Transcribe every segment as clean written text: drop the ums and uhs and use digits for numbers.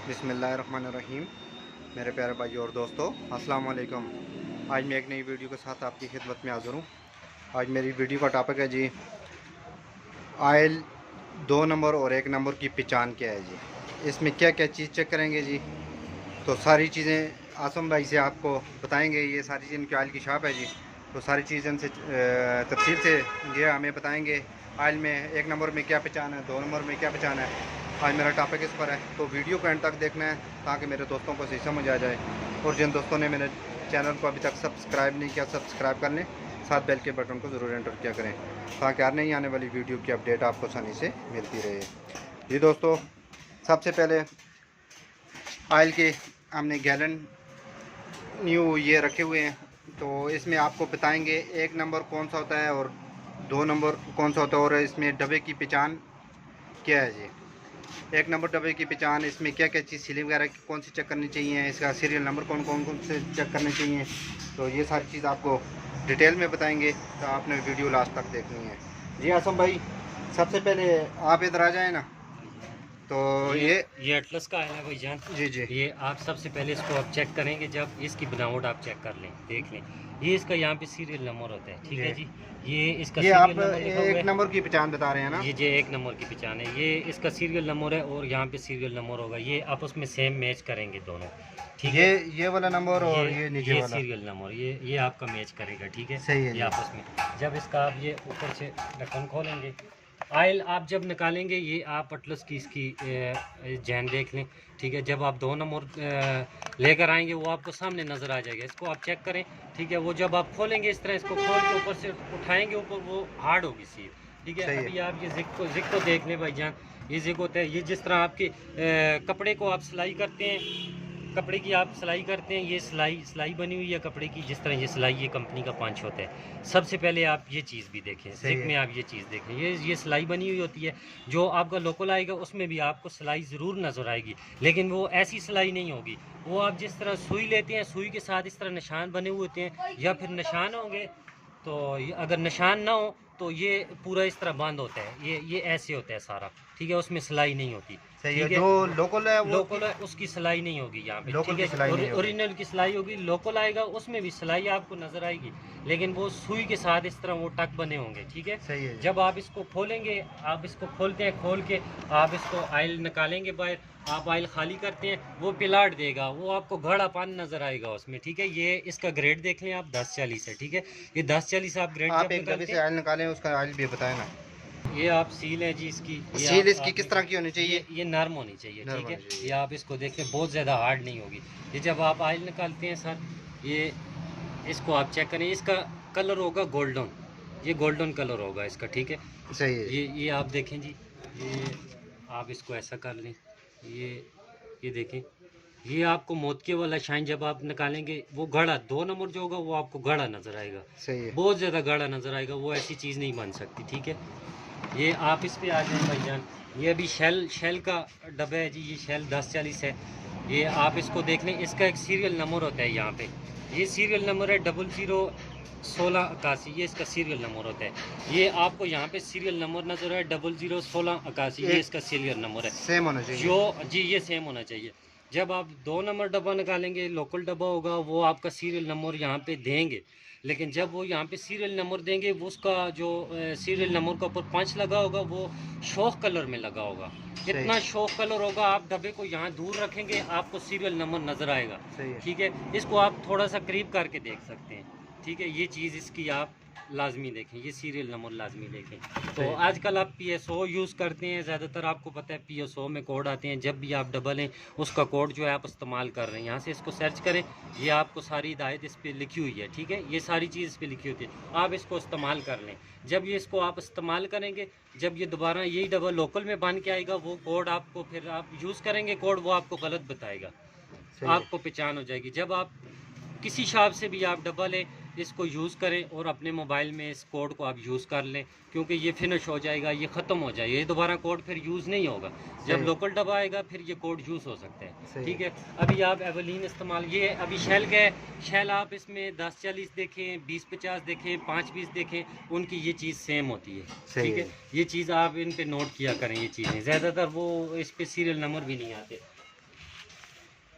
बिस्मिल्लाहिर्रहमानिर्रहीम। मेरे प्यारे भाई और दोस्तों, अस्सलाम वालेकुम। आज मैं एक नई वीडियो के साथ आपकी खिदमत में हाज़िर हूँ। आज मेरी वीडियो का टॉपिक है जी, आयल 2 नंबर और 1 नंबर की पहचान क्या है जी। इसमें क्या क्या चीज़ चेक करेंगे जी, तो सारी चीज़ें आसम भाई से आपको बताएंगे। ये सारी चीज़ इनकी आयल की शॉप है जी, तो सारी चीज़ें इनसे तफसील से ये हमें बताएंगे। आयल में 1 नंबर में क्या पहचान है, 2 नंबर में क्या पहचान है। आज मेरा टॉपिक इस पर है, तो वीडियो को एंड तक देखना है ताकि मेरे दोस्तों को सही समझ आ जाए। और जिन दोस्तों ने मेरे चैनल को अभी तक सब्सक्राइब नहीं किया, सब्सक्राइब कर लें, साथ बेल के बटन को ज़रूर एंटर किया करें ताकि हर नहीं आने वाली वीडियो की अपडेट आपको आसानी से मिलती रहे जी। दोस्तों, सबसे पहले आयल के हमने गैलन न्यू ये रखे हुए हैं, तो इसमें आपको बताएंगे 1 नंबर कौन सा होता है और 2 नंबर कौन सा होता है, और इसमें डब्बे की पहचान क्या है जी। 1 नंबर डब्बे की पहचान, इसमें क्या क्या चीज़ सीलिंग वगैरह कौन सी चेक करनी चाहिए, इसका सीरियल नंबर कौन कौन से चेक करने चाहिए, तो ये सारी चीज़ आपको डिटेल में बताएंगे। तो आपने वीडियो लास्ट तक देखनी है जी। आसम भाई, सबसे पहले आप इधर आ जाए ना। तो ये एटलस का है भाईजान। जी जी ये आप सबसे पहले इसको आप चेक करेंगे, जब इसकी बनावट आप चेक कर लें, देख लें, ये इसका यहाँ पे सीरियल नंबर होता है, ठीक है जी। ये इसका ये आप सीरियल नंबर लिखा हुआ 1 है। नंबर की पहचान बता रहे हैं ना। ये 1 नंबर की पहचान है, ये इसका सीरियल नंबर है और यहाँ पे सीरियल नंबर होगा। ये आपस में सेम मैच करेंगे दोनों, ठीक है। ये वाला नंबर और ये नीचे ये वाला सीरियल नंबर ये आपका मैच करेगा, ठीक है। सही है ये जी। आपस में जब इसका आप ये ऊपर से ढक्कन खोलेंगे, आयल आप जब निकालेंगे, ये आप अटलस की इसकी जैन देख लें, ठीक है। जब आप 2 नंबर लेकर आएंगे, वो आपको सामने नज़र आ जाएगा, इसको आप चेक करें, ठीक है। वो जब आप खोलेंगे, इस तरह इसको खोल के ऊपर से उठाएंगे, ऊपर वो हार्ड होगी सील, ठीक है। अभी आप ये जिक को देख लें भाईजान। ये जिक होता है, ये जिस तरह आपके कपड़े को आप सिलाई करते हैं, कपड़े की आप सिलाई करते हैं, ये सिलाई बनी हुई है कपड़े की, जिस तरह ये सिलाई, ये कंपनी का पंच होता है। सबसे पहले आप ये चीज़ भी देखें, जिक में आप ये चीज़ देखें, ये सिलाई बनी हुई होती है। जो आपका लोकल आएगा उसमें भी आपको सिलाई ज़रूर नज़र आएगी, लेकिन वो ऐसी सिलाई नहीं होगी। वो आप जिस तरह सुई लेते हैं, सुई के साथ इस तरह निशान बने हुए होते हैं, या फिर निशान होंगे, तो अगर निशान ना हो तो ये पूरा इस तरह बंद होता है, ये ऐसे होता है सारा, ठीक है। उसमें सिलाई नहीं होती, सही है। ठीक है। जो लोकल है, वो लोकल है उसकी सिलाई नहीं होगी यहाँ पे, लोकल ठीक की सिलाई नहीं है। होगी। ओरिजिनल की सिलाई होगी, लोकल आएगा उसमें भी सिलाई आपको नजर आएगी, लेकिन वो सुई के साथ इस तरह वो टक बने होंगे, ठीक है। सही है जी। जब आप इसको खोलेंगे, आप इसको खोलते हैं, खोल के आप इसको आयल निकालेंगे बाहर, आप आयल खाली करते हैं, वो पिलाट देगा, वो आपको घड़ापन नजर आएगा उसमें, ठीक है। ये इसका ग्रेड देख लें आप, 1040 है, ठीक है। ये 1040 आप ग्रेड आप जब एक डब्बे निकालते से हैं, आयल निकालें, उसका आयल भी बताएं ना। ये आप सील है जी इसकी, ये सील आप इसकी किस तरह की होनी चाहिए। ये नरम होनी चाहिए, नरम ठीक है। होनी चाहिए। ये आप इसको देखें, बहुत ज़्यादा हार्ड नहीं होगी। ये जब आप आयल निकालते हैं सर, ये इसको आप चेक करें, इसका कलर होगा गोल्डन, ये गोल्डन कलर होगा इसका, ठीक है। सही है। ये आप देखें जी, ये आप इसको ऐसा कर लें, ये देखें, ये आपको मोतिये वाला शाइन जब आप निकालेंगे, वो गड़ा 2 नंबर जो होगा वो आपको गड़ा नज़र आएगा, सही है। बहुत ज़्यादा गड़ा नज़र आएगा, वो ऐसी चीज़ नहीं बन सकती, ठीक है। ये आप इस पे आ जाए भाईजान। ये अभी शेल का डब्बा है जी, ये शेल 1040 है। ये आप इसको देख लें, इसका एक सीरियल नंबर होता है यहाँ पे, ये सीरियल नंबर है 001681, ये इसका सीरियल नंबर होता है। ये आपको यहाँ पे सीरियल नंबर नजर है 001681, ये इसका सीरियल नंबर है। सेम होना चाहिए। जो जी ये सेम होना चाहिए। जब आप 2 नंबर डब्बा निकालेंगे, लोकल डब्बा होगा, वो आपका सीरियल नंबर यहाँ पे देंगे, लेकिन जब वो यहाँ पे सीरियल नंबर देंगे, वो उसका जो सीरियल नंबर का ऊपर पंच लगा होगा, वो शौक कलर में लगा होगा। इतना शौक कलर होगा, आप डब्बे को यहाँ दूर रखेंगे, आपको सीरियल नंबर नज़र आएगा, ठीक है। इसको आप थोड़ा सा करीब करके देख सकते हैं, ठीक है। ये चीज़ इसकी आप लाजमी देखें, ये सीरियल नंबर लाजमी देखें। तो आजकल आप PSO यूज़ करते हैं ज़्यादातर, आपको पता है PSO में कोड आते हैं, जब भी आप डबल लें उसका कोड जो है आप इस्तेमाल कर रहे हैं, यहाँ से इसको सर्च करें, ये आपको सारी हिदायत इस पर लिखी हुई है, ठीक है। ये सारी चीज़ इस पर लिखी होती है, आप इसको इस्तेमाल कर लें। जब ये इसको आप इस्तेमाल करेंगे, जब ये दोबारा यही डबल लोकल में बन के आएगा, वो कोड आपको फिर आप यूज़ करेंगे, कोड वो आपको गलत बताएगा, आपको पहचान हो जाएगी। जब आप किसी शॉप से भी आप डब्बा लें, इसको यूज़ करें और अपने मोबाइल में इस कोड को आप यूज़ कर लें, क्योंकि ये फिनिश हो जाएगा, ये ख़त्म हो जाएगा, ये दोबारा कोड फिर यूज़ नहीं होगा। जब लोकल डब्बा आएगा फिर ये कोड यूज़ हो सकता है, ठीक है। अभी आप एवलीन इस्तेमाल, ये अभी शेल का है, शेल आप इसमें 1040 देखें, 2050 देखें, 520 देखें, उनकी ये चीज़ सेम होती है, ठीक है। ये चीज़ आप इन पर नोट किया करें, ये चीज़ें ज़्यादातर वो इस पर सीरियल नंबर भी नहीं आते।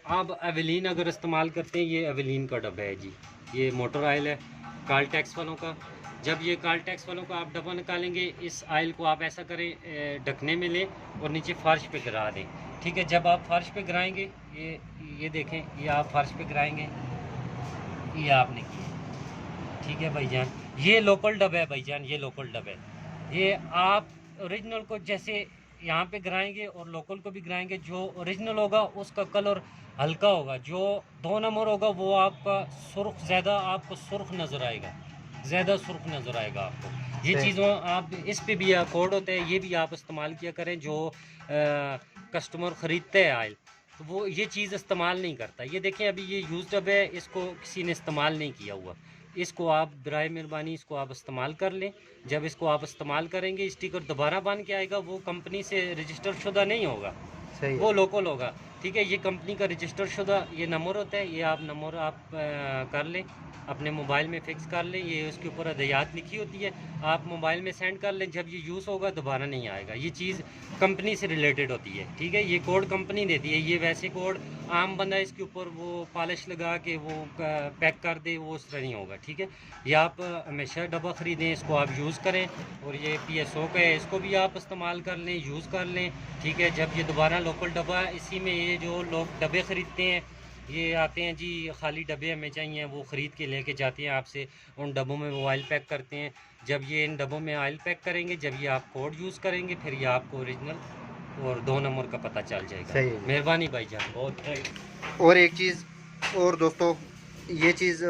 आप एवेलिन अगर इस्तेमाल करते हैं, ये एवेलिन का डब्बा है जी, ये मोटर ऑयल है काल्टेक्स वालों का। जब ये काल्टेक्स वालों का आप डब्बा निकालेंगे, इस ऑयल को आप ऐसा करें ढकने में लें और नीचे फर्श पे गिरा दें, ठीक है। जब आप फर्श पे गिराएंगे, ये देखें, ये आप फर्श पे गिराएंगे, ये आपने किया, ठीक है भाईजान। ये लोकल डब्बा है भाईजान, ये लोकल डब्बा है। ये आप ओरिजिनल को जैसे यहाँ पे गिराएंगे और लोकल को भी गिराएंगे, जो ओरिजिनल होगा उसका कलर हल्का होगा, जो 2 नंबर होगा वो आपका सुर्ख, ज़्यादा आपको सुर्ख नज़र आएगा, ज़्यादा सुर्ख नज़र आएगा आपको। ये चीज़ों आप इस पे भी कोड होते हैं, ये भी आप इस्तेमाल किया करें। जो कस्टमर ख़रीदते हैं आयल, तो वो ये चीज़ इस्तेमाल नहीं करता। ये देखें, अभी ये यूज़ डब्बा है, इसको किसी ने इस्तेमाल नहीं किया हुआ। इसको आप बराए मेहरबानी इसको आप इस्तेमाल कर लें। जब इसको आप इस्तेमाल करेंगे, स्टिकर दोबारा बन के आएगा, वो कंपनी से रजिस्टर शुदा नहीं होगा, वो लोकल होगा, ठीक है। ये कंपनी का रजिस्टर शुदा ये नंबर होता है, ये आप नंबर आप कर लें, अपने मोबाइल में फ़िक्स कर लें। ये उसके ऊपर हदायत लिखी होती है, आप मोबाइल में सेंड कर लें। जब ये यूज़ होगा दोबारा नहीं आएगा। ये चीज़ कंपनी से रिलेटेड होती है, ठीक है। ये कोड कंपनी देती है, ये वैसे कोड आम बंदा इसके ऊपर वो पॉलिश लगा के वो पैक कर दे, वो उस तरह नहीं होगा, ठीक है। ये आप हमेशा डब्बा ख़रीदें, इसको आप यूज़ करें। और ये PSO का है, इसको भी आप इस्तेमाल कर लें, यूज़ कर लें, ठीक है। जब ये दोबारा लोकल डब्बा, इसी में ये जो लोग डब्बे ख़रीदते हैं, ये आते हैं जी, खाली डब्बे हमें चाहिए, वो ख़रीद के लेके जाते हैं आपसे, उन डब्बों में वो ऑयल पैक करते हैं। जब ये इन डब्बों में ऑयल पैक करेंगे, जब ये आप कोड यूज़ करेंगे, फिर ये आपको ओरिजिनल और 2 नंबर का पता चल जाएगा। मेहरबानी भाईजान, बहुत। और एक चीज़ और दोस्तों, ये चीज़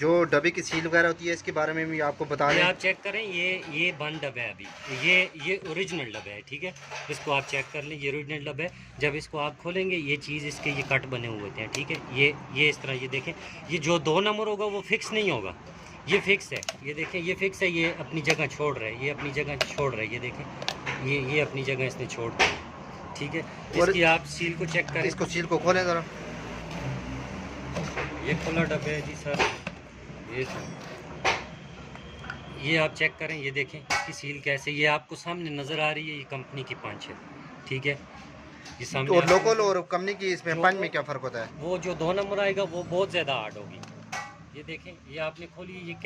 जो डब्बे की सील वगैरह होती है, इसके बारे में भी आपको बता दें। आप चेक करें, ये बंद डब्बा है अभी, ये ओरिजिनल डब्बा है, ठीक है। इसको आप चेक कर लें, ये ओरिजिनल डब्बा है। जब इसको आप खोलेंगे, ये चीज़ इसके ये कट बने हुए थे, ठीक है। ये इस तरह, ये देखें, ये जो 2 नंबर होगा वो फिक्स नहीं होगा, ये फिक्स है। ये देखें, ये फिक्स है, ये अपनी जगह छोड़ रहा है, ये अपनी जगह छोड़ रहा है, ये देखें, ये अपनी जगह इसने छोड़ दी, ठीक है। इसकी आप सील को चेक करें, इसको सील को खोलें ज़रा। ये खुला डब्बा है जी सर, ये सर, ये आप चेक करें, ये देखें इसकी सील कैसे, ये आपको सामने नज़र आ रही है, ये कंपनी की पंच है, ठीक है। ये सामने। और लोकल और कंपनी की इसमें पंच में क्या फ़र्क होता है? वो जो 2 नंबर आएगा वो बहुत ज़्यादा हार्ड होगी। ये देखें, ये आपने खोली, ये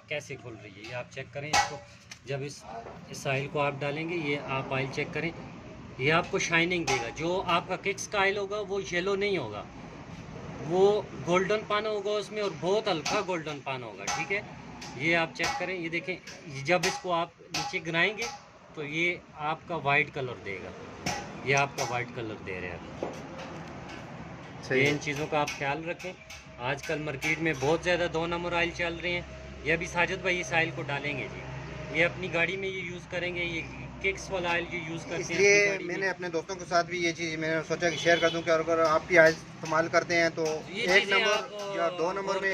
कैसे खुल रही है, ये आप चेक करें इसको। जब इस ऑयल को आप डालेंगे, ये आप ऑयल चेक करें, ये आपको शाइनिंग देगा। जो आपका किक्स का ऑयल होगा वो येलो नहीं होगा, वो गोल्डन पान होगा उसमें, और बहुत हल्का गोल्डन पान होगा, ठीक है। ये आप चेक करें, ये देखें, जब इसको आप नीचे गिराएंगे तो ये आपका वाइट कलर देगा, ये आपका वाइट कलर दे रहे हैं। ये इन चीज़ों का आप ख्याल रखें। आजकल मार्केट में बहुत ज़्यादा 2 नंबर ऑयल चल रहे हैं। ये अभी साजिद भाई इस ऑयल को डालेंगे जी, ये अपनी गाड़ी में ये यूज़ करेंगे, ये किक्स वाला ऑयल ये यूज़ करते हैं। इसलिए मैंने अपने दोस्तों के साथ भी ये चीज़ मैंने सोचा कि शेयर कर दूं कि अगर आप भी ऑयल इस्तेमाल करते हैं तो 1 नंबर या 2 नंबर में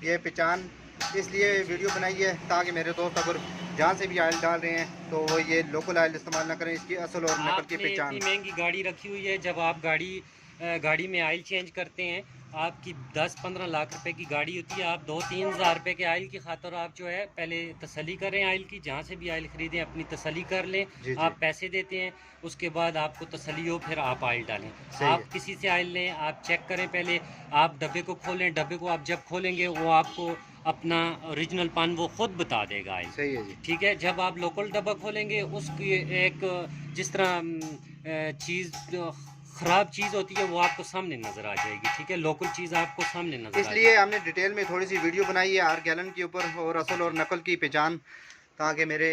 ये पहचान, इसलिए वीडियो बनाई है ताकि मेरे दोस्त अगर जहाँ से भी ऑयल डाल रहे हैं तो वो ये लोकल ऑयल इस्तेमाल ना करें, इसकी असल और नकल की पहचान। इतनी महंगी गाड़ी रखी हुई है, जब आप गाड़ी में ऑयल चेंज करते हैं, आपकी 10-15 लाख रुपए की गाड़ी होती है, आप 2-3 हज़ार रुपये के ऑयल की खातर आप जो है पहले तसल्ली करें ऑयल की, जहाँ से भी ऑयल ख़रीदें अपनी तसल्ली कर लें। आप पैसे देते हैं, उसके बाद आपको तसल्ली हो, फिर आप ऑयल डालें। आप किसी से ऑयल लें, आप चेक करें पहले, आप डब्बे को खोलें, डब्बे को आप जब खोलेंगे वो आपको अपना ओरिजिनल पान वो ख़ुद बता देगा ऑयल, सही है जी, ठीक है। जब आप लोकल डब्बा खोलेंगे, उसकी एक जिस तरह चीज़ ख़राब चीज़ होती है वो आपको सामने नज़र आ जाएगी, ठीक है। लोकल चीज़ आपको सामने नज़र आ जाएगी। इसलिए हमने डिटेल में थोड़ी सी वीडियो बनाई है हर गैलन के ऊपर और असल और नकल की पहचान, ताकि मेरे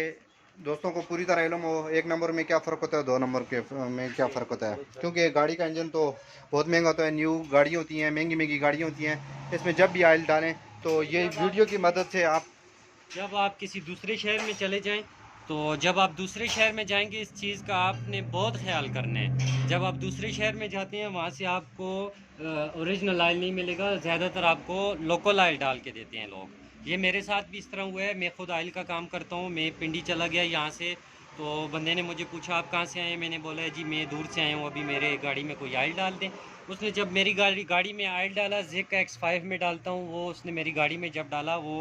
दोस्तों को पूरी तरह इल्म हो 1 नंबर में क्या फ़र्क होता है, 2 नंबर के में क्या फ़र्क होता है। क्योंकि गाड़ी का इंजन तो बहुत महंगा होता है, न्यू गाड़ी होती हैं, महंगी गाड़ियाँ होती हैं, इसमें जब भी ऑयल डालें तो ये वीडियो की मदद से आप, जब आप किसी दूसरे शहर में चले जाएं, तो जब आप दूसरे शहर में जाएंगे, इस चीज़ का आपने बहुत ख्याल करना है। जब आप दूसरे शहर में जाते हैं, वहाँ से आपको ओरिजिनल ऑयल नहीं मिलेगा, ज़्यादातर आपको लोकल ऑयल डाल के देते हैं लोग। ये मेरे साथ भी इस तरह हुआ है। मैं खुद ऑयल का काम करता हूँ, मैं पिंडी चला गया यहाँ से, तो बंदे ने मुझे पूछा आप कहाँ से आए हैं, मैंने बोला है जी मैं दूर से आया हूँ, अभी मेरे गाड़ी में कोई ऑयल डाल दें। उसने जब मेरी गाड़ी में ऑयल डाला, ज़िक X5 में डालता हूँ, वो उसने मेरी गाड़ी में जब डाला, वो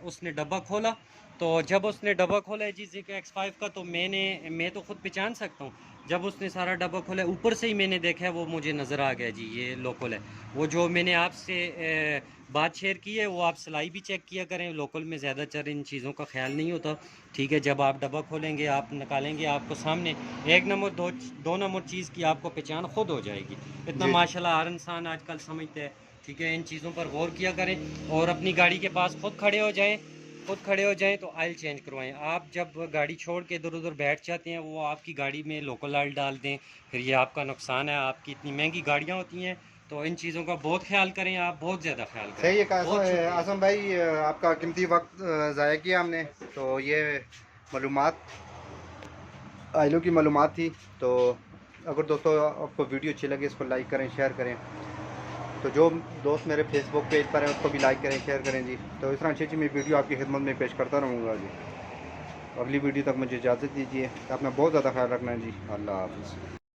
उसने डब्बा खोला, तो जब उसने डब्बा खोला है जी ज़िक X5 का, तो मैं तो ख़ुद पहचान सकता हूँ। जब उसने सारा डब्बा खोला, ऊपर से ही मैंने देखा है, वो मुझे नज़र आ गया जी ये लोकल है। वो जो मैंने आपसे बात शेयर की है, वो आप सिलाई भी चेक किया करें, लोकल में ज़्यादातर इन चीज़ों का ख्याल नहीं होता। ठीक है, जब आप डब्बा खोलेंगे, आप निकालेंगे, आपको सामने एक नंबर दो नंबर चीज़ की आपको पहचान खुद हो जाएगी। इतना जी माशाल्लाह हर इंसान आजकल समझते हैं। ठीक है, इन चीज़ों पर गौर किया करें और अपनी गाड़ी के पास खुद खड़े हो जाएं तो ऑयल चेंज करवाएं। आप जब गाड़ी छोड़ के इधर उधर बैठ जाते हैं, वो आपकी गाड़ी में लोकल ऑयल डाल दें, फिर ये आपका नुकसान है। आपकी इतनी महंगी गाड़ियाँ होती हैं, तो इन चीज़ों का बहुत ख्याल करें, आप बहुत ज़्यादा ख्याल करें। सही है बहुत शुक्रिया। आसम भाई, आपका कीमती वक्त ज़ाया किया हमने। तो ये मालूमात, आइलों की मालूमात थी। तो अगर दोस्तों आपको वीडियो अच्छी लगे, इसको लाइक करें, शेयर करें। तो जो दोस्त मेरे फेसबुक पेज पर हैं, उसको भी लाइक करें, शेयर करें जी। तो इस तरह अच्छी अच्छी मैं वीडियो आपकी खिदमत में पेश करता रहूँगा जी। अगली वीडियो तक मुझे इजाज़त दीजिए। अपना बहुत ज़्यादा ख्याल रखना है जी। अल्लाह हाफ़िज़।